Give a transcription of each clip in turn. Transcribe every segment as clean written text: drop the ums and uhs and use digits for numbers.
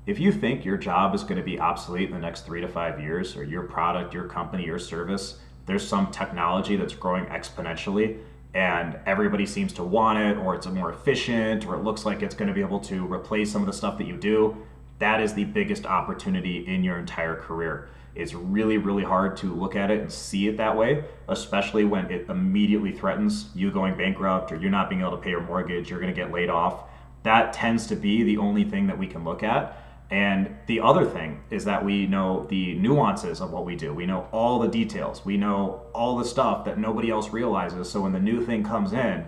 if you think your job is going to be obsolete in the next 3 to 5 years, or your product, your company, your service, there's some technology that's growing exponentially and everybody seems to want it, or it's more efficient, or it looks like it's going to be able to replace some of the stuff that you do, that is the biggest opportunity in your entire career. It's really, really hard to look at it and see it that way, especially when it immediately threatens you going bankrupt or you're not being able to pay your mortgage, you're going to get laid off. That tends to be the only thing that we can look at. And the other thing is that we know the nuances of what we do. We know all the details. We know all the stuff that nobody else realizes. So when the new thing comes in,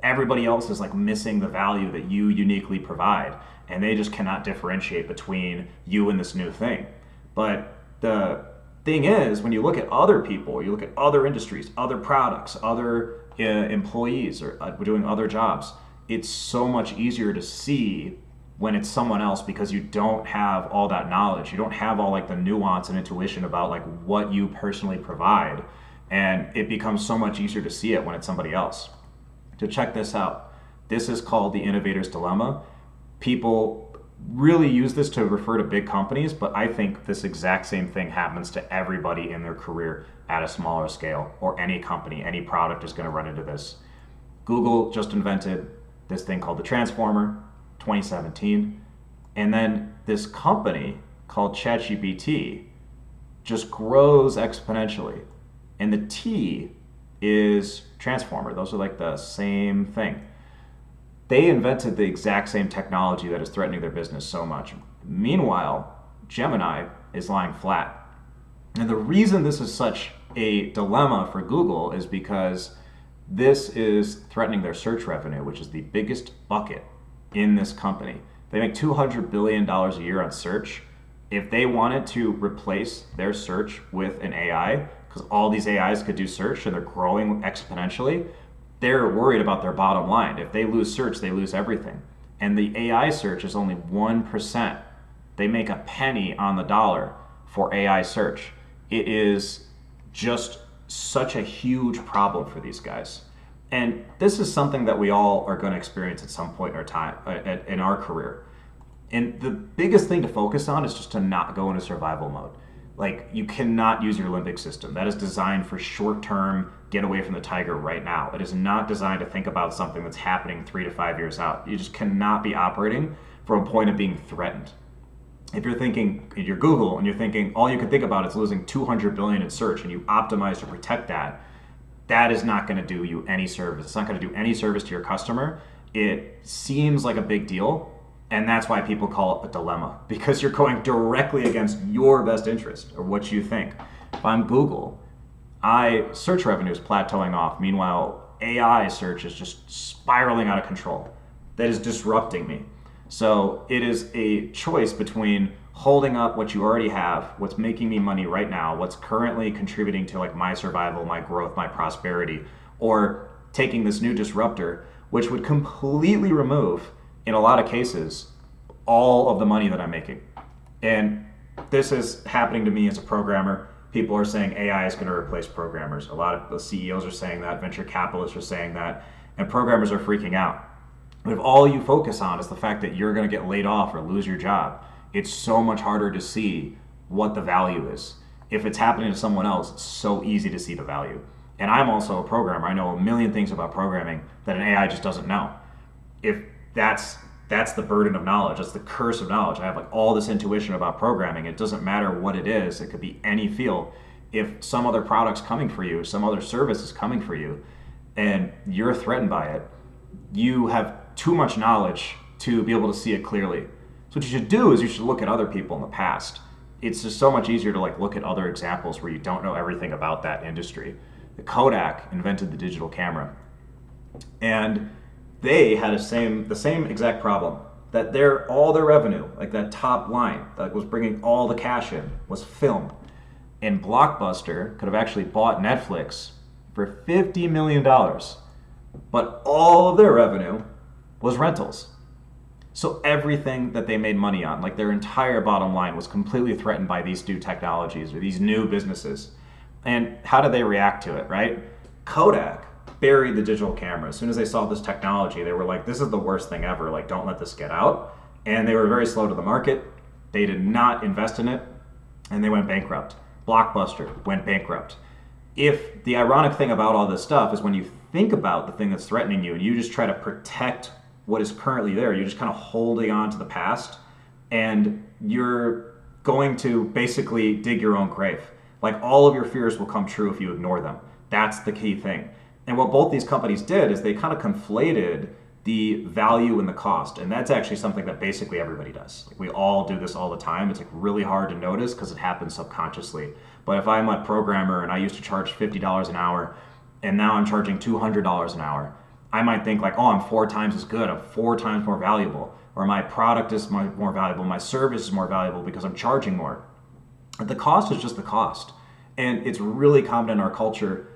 everybody else is like missing the value that you uniquely provide. And they just cannot differentiate between you and this new thing. But the thing is, when you look at other people, you look at other industries, other products, other employees, or doing other jobs, it's so much easier to see when it's someone else, because you don't have all that knowledge. You don't have all like the nuance and intuition about like what you personally provide. And it becomes so much easier to see it when it's somebody else. To check this out, this is called the innovator's dilemma. People really use this to refer to big companies, but I think this exact same thing happens to everybody in their career at a smaller scale, or any company, any product is going to run into this. Google just invented this thing called the Transformer, 2017, and then this company called ChatGPT just grows exponentially, and the T is Transformer. Those are like the same thing. They invented the exact same technology that is threatening their business so much. Meanwhile, Gemini is lying flat. And the reason this is such a dilemma for Google is because this is threatening their search revenue, which is the biggest bucket in this company. They make $200 billion a year on search. If they wanted to replace their search with an AI, because all these AIs could do search and they're growing exponentially, they're worried about their bottom line. If they lose search, they lose everything. And the AI search is only 1%. They make a penny on the dollar for AI search. It is just such a huge problem for these guys. And this is something that we all are going to experience at some point in our time, in our career. And the biggest thing to focus on is just to not go into survival mode. Like, you cannot use your limbic system. That is designed for short-term, get away from the tiger right now. It is not designed to think about something that's happening 3 to 5 years out. You just cannot be operating from a point of being threatened. If you're thinking, you're Google, and you're thinking all you can think about is losing 200 billion in search, and you optimize to protect that, that is not going to do you any service. It's not going to do any service to your customer. It seems like a big deal, and that's why people call it a dilemma, because you're going directly against your best interest or what you think. If I'm Google, search revenue is plateauing off. Meanwhile, AI search is just spiraling out of control. That is disrupting me. So it is a choice between holding up what you already have, what's making me money right now, what's currently contributing to like my survival, my growth, my prosperity, or taking this new disruptor, which would completely remove, in a lot of cases, all of the money that I'm making. And this is happening to me as a programmer. People are saying AI is going to replace programmers. A lot of the CEOs are saying that, venture capitalists are saying that, and programmers are freaking out. But if all you focus on is the fact that you're going to get laid off or lose your job, it's so much harder to see what the value is. If it's happening to someone else, it's so easy to see the value. And I'm also a programmer. I know a million things about programming that an AI just doesn't know. If that's the burden of knowledge, that's the curse of knowledge. I have like all this intuition about programming. It doesn't matter what it is. It could be any field. If some other product's coming for you, some other service is coming for you, and you're threatened by it, you have too much knowledge to be able to see it clearly. So what you should do is you should look at other people in the past. It's just so much easier to like look at other examples where you don't know everything about that industry. The Kodak invented the digital camera, and they had the same exact problem, that all their revenue, like that top line that was bringing all the cash in, was film. And Blockbuster could have actually bought Netflix for $50 million, but all of their revenue was rentals. So everything that they made money on, like their entire bottom line, was completely threatened by these new technologies or these new businesses. And how did they react to it, right? Kodak buried the digital camera. As soon as they saw this technology, they were like, this is the worst thing ever. Like, don't let this get out. And they were very slow to the market. They did not invest in it, and they went bankrupt. Blockbuster went bankrupt. If the ironic thing about all this stuff is when you think about the thing that's threatening you and you just try to protect what is currently there, you're just kind of holding on to the past, and you're going to basically dig your own grave. Like, all of your fears will come true if you ignore them. That's the key thing. And what both these companies did is they kind of conflated the value and the cost. And that's actually something that basically everybody does. Like, we all do this all the time. It's like really hard to notice because it happens subconsciously. But if I'm a programmer and I used to charge $50 an hour and now I'm charging $200 an hour, I might think like, oh, I'm 4 times as good. I'm 4 times more valuable. Or my product is more valuable. My service is more valuable because I'm charging more. The cost is just the cost. And it's really common in our culture.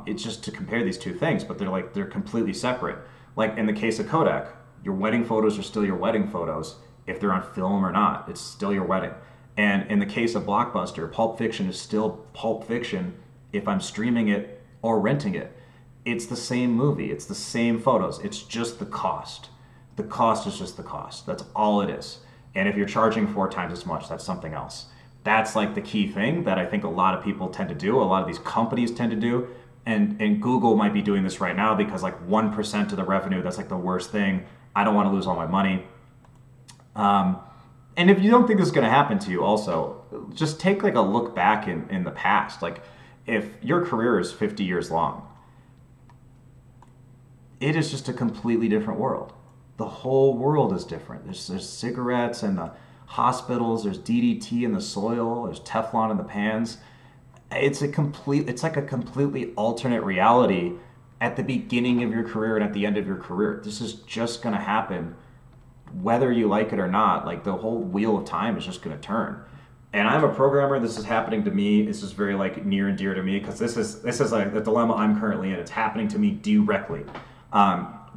It's just to compare these two things, but they're completely separate. Like in the case of Kodak, your wedding photos are still your wedding photos if they're on film or not. It's still your wedding. And in the case of Blockbuster, Pulp Fiction is still Pulp Fiction if I'm streaming it or renting it. It's the same movie. It's the same photos. It's just the cost. The cost is just the cost. That's all it is. And if you're charging 4 times as much, that's something else. That's like the key thing that I think a lot of people tend to do. A lot of these companies tend to do. And Google might be doing this right now because like 1% of the revenue, that's like the worst thing. I don't want to lose all my money. And if you don't think this is going to happen to you also, just take like a look back in the past. Like if your career is 50 years long, it is just a completely different world. The whole world is different. There's cigarettes in the hospitals, there's DDT in the soil, there's Teflon in the pans. It's like a completely alternate reality at the beginning of your career and at the end of your career. This is just going to happen whether you like it or not. Like the whole wheel of time is just going to turn. And I'm a programmer. This is happening to me. This is very like near and dear to me because this is like the dilemma I'm currently in. It's happening to me directly.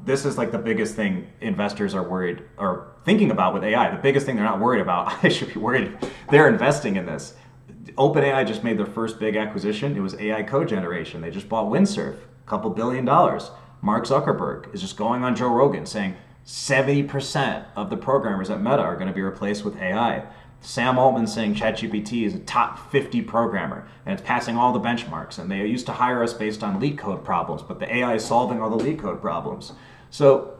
This is like the biggest thing investors are worried or thinking about with AI. The biggest thing they're not worried about, I should be worried, they're investing in this. OpenAI just made their first big acquisition. It was AI code generation. They just bought Windsurf, a couple $1 billion. Mark Zuckerberg is just going on Joe Rogan saying 70% of the programmers at Meta are going to be replaced with AI. Sam Altman saying ChatGPT is a top 50 programmer and it's passing all the benchmarks. And they used to hire us based on leak code problems, but the AI is solving all the leak code problems. So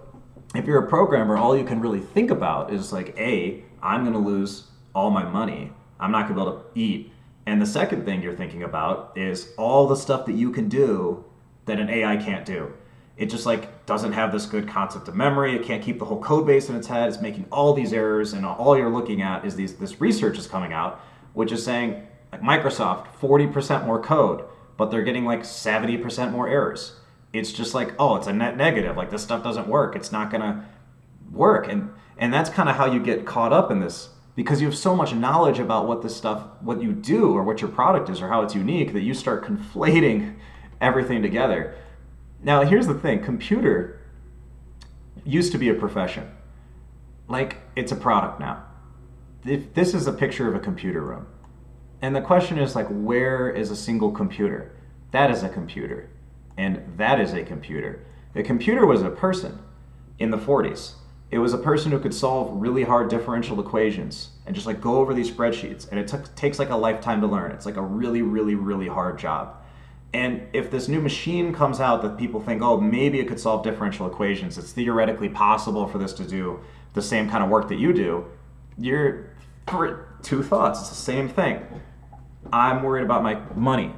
if you're a programmer, all you can really think about is like, A, I'm going to lose all my money. I'm not going to be able to eat. And the second thing you're thinking about is all the stuff that you can do that an AI can't do. It just like doesn't have this good concept of memory. It can't keep the whole code base in its head. It's making all these errors, and all you're looking at is this research is coming out, which is saying like Microsoft 40% more code, but they're getting like 70% more errors. It's just like, oh, it's a net negative. Like this stuff doesn't work. It's not gonna work, and that's kind of how you get caught up in this. Because you have so much knowledge about what you do or what your product is or how it's unique that you start conflating everything together. Now, here's the thing. Computer used to be a profession. Like, it's a product now. This is a picture of a computer room. And the question is, like, where is a single computer? That is a computer. And that is a computer. The computer was a person in the 40s. It was a person who could solve really hard differential equations and just like go over these spreadsheets. And it takes like a lifetime to learn. It's like a really, really, really hard job. And if this new machine comes out that people think, oh, maybe it could solve differential equations, it's theoretically possible for this to do the same kind of work that you do, you're two thoughts. It's the same thing. I'm worried about my money.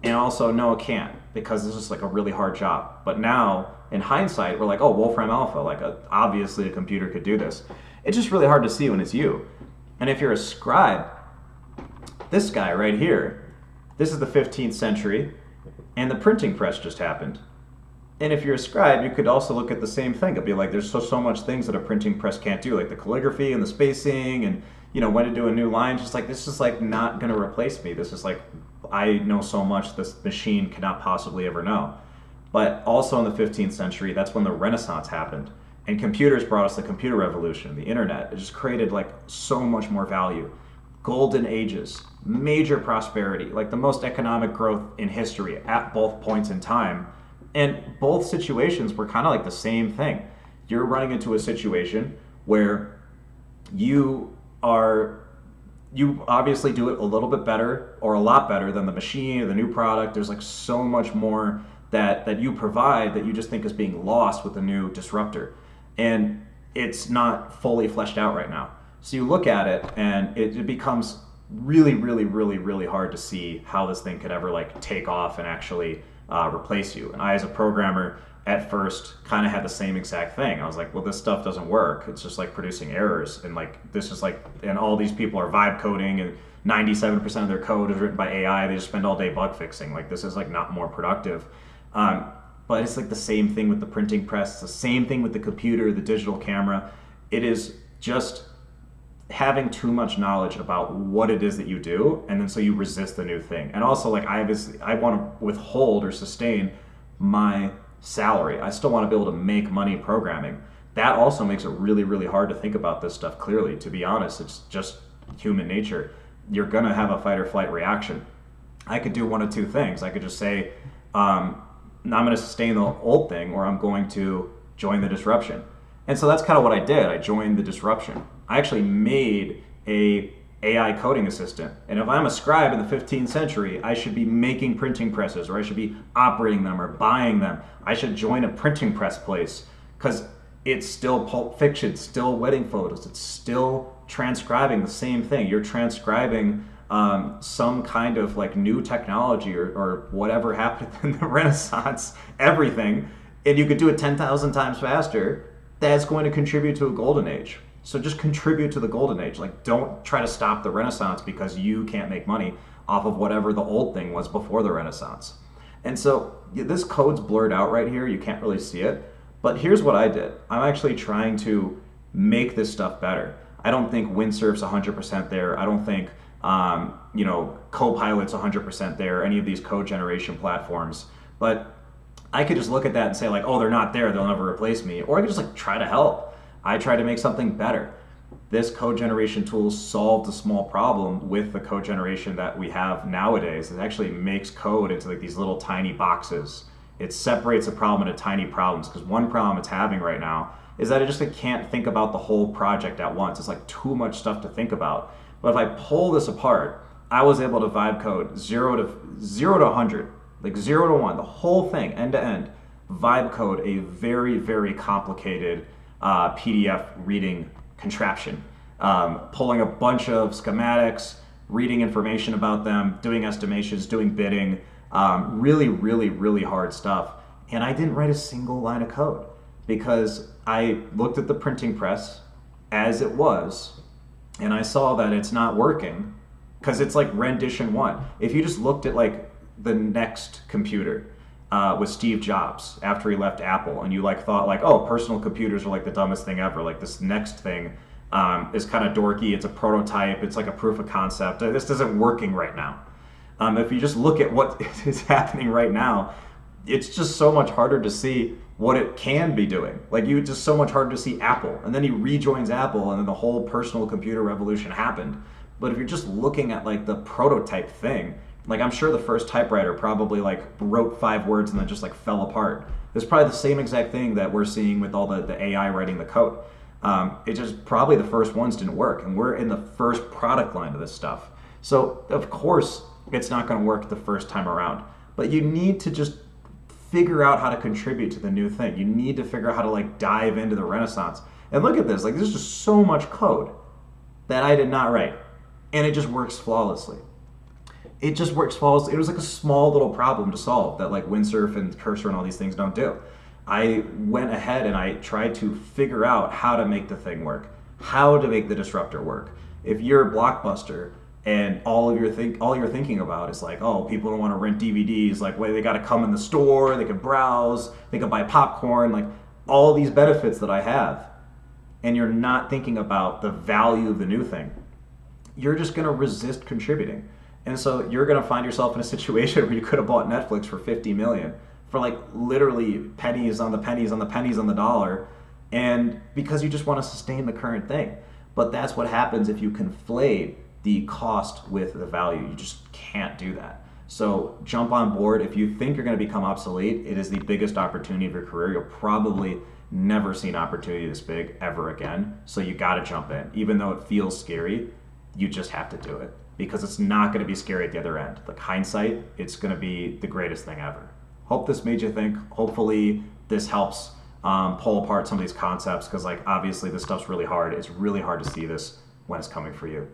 And also, no, it can't because this is like a really hard job. But now, in hindsight, we're like, oh, Wolfram Alpha, like obviously a computer could do this. It's just really hard to see when it's you. And if you're a scribe, this guy right here, this is the 15th century, and the printing press just happened. And if you're a scribe, you could also look at the same thing. It'd be like, there's so much things that a printing press can't do, like the calligraphy and the spacing and, you know, when to do a new line. Just like, this is like not going to replace me. This is like, I know so much this machine cannot possibly ever know. But also in the 15th century, that's when the Renaissance happened. And computers brought us the computer revolution, the internet. It just created like so much more value. Golden ages, major prosperity, like the most economic growth in history at both points in time. And both situations were kind of like the same thing. You're running into a situation where you are you obviously do it a little bit better or a lot better than the machine or the new product. There's like so much more that you provide that you just think is being lost with the new disruptor. And it's not fully fleshed out right now. So you look at it and it becomes really, really, really, really hard to see how this thing could ever like take off and actually replace you. And I, as a programmer, at first kind of had the same exact thing. I was like, well, this stuff doesn't work. It's just like producing errors. And like, this is like, and all these people are vibe coding and 97% of their code is written by AI. They just spend all day bug fixing. Like, this is like not more productive. But it's like the same thing with the printing press, it's the same thing with the computer, the digital camera. It is just having too much knowledge about what it is that you do, and then so you resist the new thing. And also, like, I want to withhold or sustain my salary. I still want to be able to make money programming. That also makes it really, really hard to think about this stuff clearly. To be honest, it's just human nature. You're gonna have a fight or flight reaction. I could do one of two things. I could just say, I'm going to sustain the old thing, or I'm going to join the disruption. And so that's kind of what I did. I joined the disruption. I actually made a AI coding assistant. And if I'm a scribe in the 15th century, I should be making printing presses, or I should be operating them or buying them. I should join a printing press place, because it's still Pulp Fiction, still wedding photos, it's still transcribing the same thing. You're transcribing some kind of like new technology or whatever happened in the Renaissance, everything, and you could do it 10,000 times faster. That's going to contribute to a golden age. So just contribute to the golden age. Like, don't try to stop the Renaissance because you can't make money off of whatever the old thing was before the Renaissance. And so this code's blurred out right here. You can't really see it. But here's what I did. I'm actually trying to make this stuff better. I don't think Windsurf's 100% there. I don't think Copilot's 100% there, any of these code generation platforms. But I could just look at that and say like, oh, they're not there, they'll never replace me. Or I could just like try to help. I try to make something better. This code generation tool solved a small problem with the code generation that we have nowadays. It actually makes code into like these little tiny boxes. It separates a problem into tiny problems, because one problem it's having right now is that it just like, can't think about the whole project at once. It's like too much stuff to think about. But if I pull this apart, I was able to vibe code 0 to 100, like 0 to 1, the whole thing, end to end, vibe code a very, very complicated PDF reading contraption. Pulling a bunch of schematics, reading information about them, doing estimations, doing bidding, really, really, really hard stuff. And I didn't write a single line of code because I looked at the printing press as it was, and I saw that it's not working because it's like rendition one. If you just looked at like the next computer with Steve Jobs after he left Apple, and you like thought like, oh, personal computers are like the dumbest thing ever. Like this next thing is kind of dorky. It's a prototype. It's like a proof of concept. This isn't working right now. If you just look at what is happening right now, it's just so much harder to see what it can be doing. Like you just so much harder to see Apple, and then he rejoins Apple, and then the whole personal computer revolution happened. But if you're just looking at like the prototype thing, like I'm sure the first typewriter probably like wrote 5 words and then just like fell apart. It's probably the same exact thing that we're seeing with all the AI writing the code. It just probably the first ones didn't work, and we're in the first product line of this stuff. So of course it's not going to work the first time around, but you need to just figure out how to contribute to the new thing. You need to figure out how to like dive into the Renaissance. And look at this, like there's just so much code that I did not write, and it just works flawlessly. It just works flawlessly. It was like a small little problem to solve that like Windsurf and Cursor and all these things don't do. I went ahead and I tried to figure out how to make the thing work, how to make the disruptor work. If you're a Blockbuster and all you're thinking about is like, oh, people don't want to rent DVDs, like, wait, they got to come in the store, they can browse, they can buy popcorn, like all these benefits that I have, and you're not thinking about the value of the new thing, you're just going to resist contributing. And so you're going to find yourself in a situation where you could have bought Netflix for 50 million for like literally pennies on the pennies on the pennies on the dollar, and because you just want to sustain the current thing. But that's what happens if you conflate the cost with the value. You just can't do that. So jump on board. If you think you're going to become obsolete, it is the biggest opportunity of your career. You'll probably never see an opportunity this big ever again. So you got to jump in. Even though it feels scary, you just have to do it because it's not going to be scary at the other end. Like hindsight, it's going to be the greatest thing ever. Hope this made you think. Hopefully, this helps pull apart some of these concepts because, like, obviously, this stuff's really hard. It's really hard to see this when it's coming for you.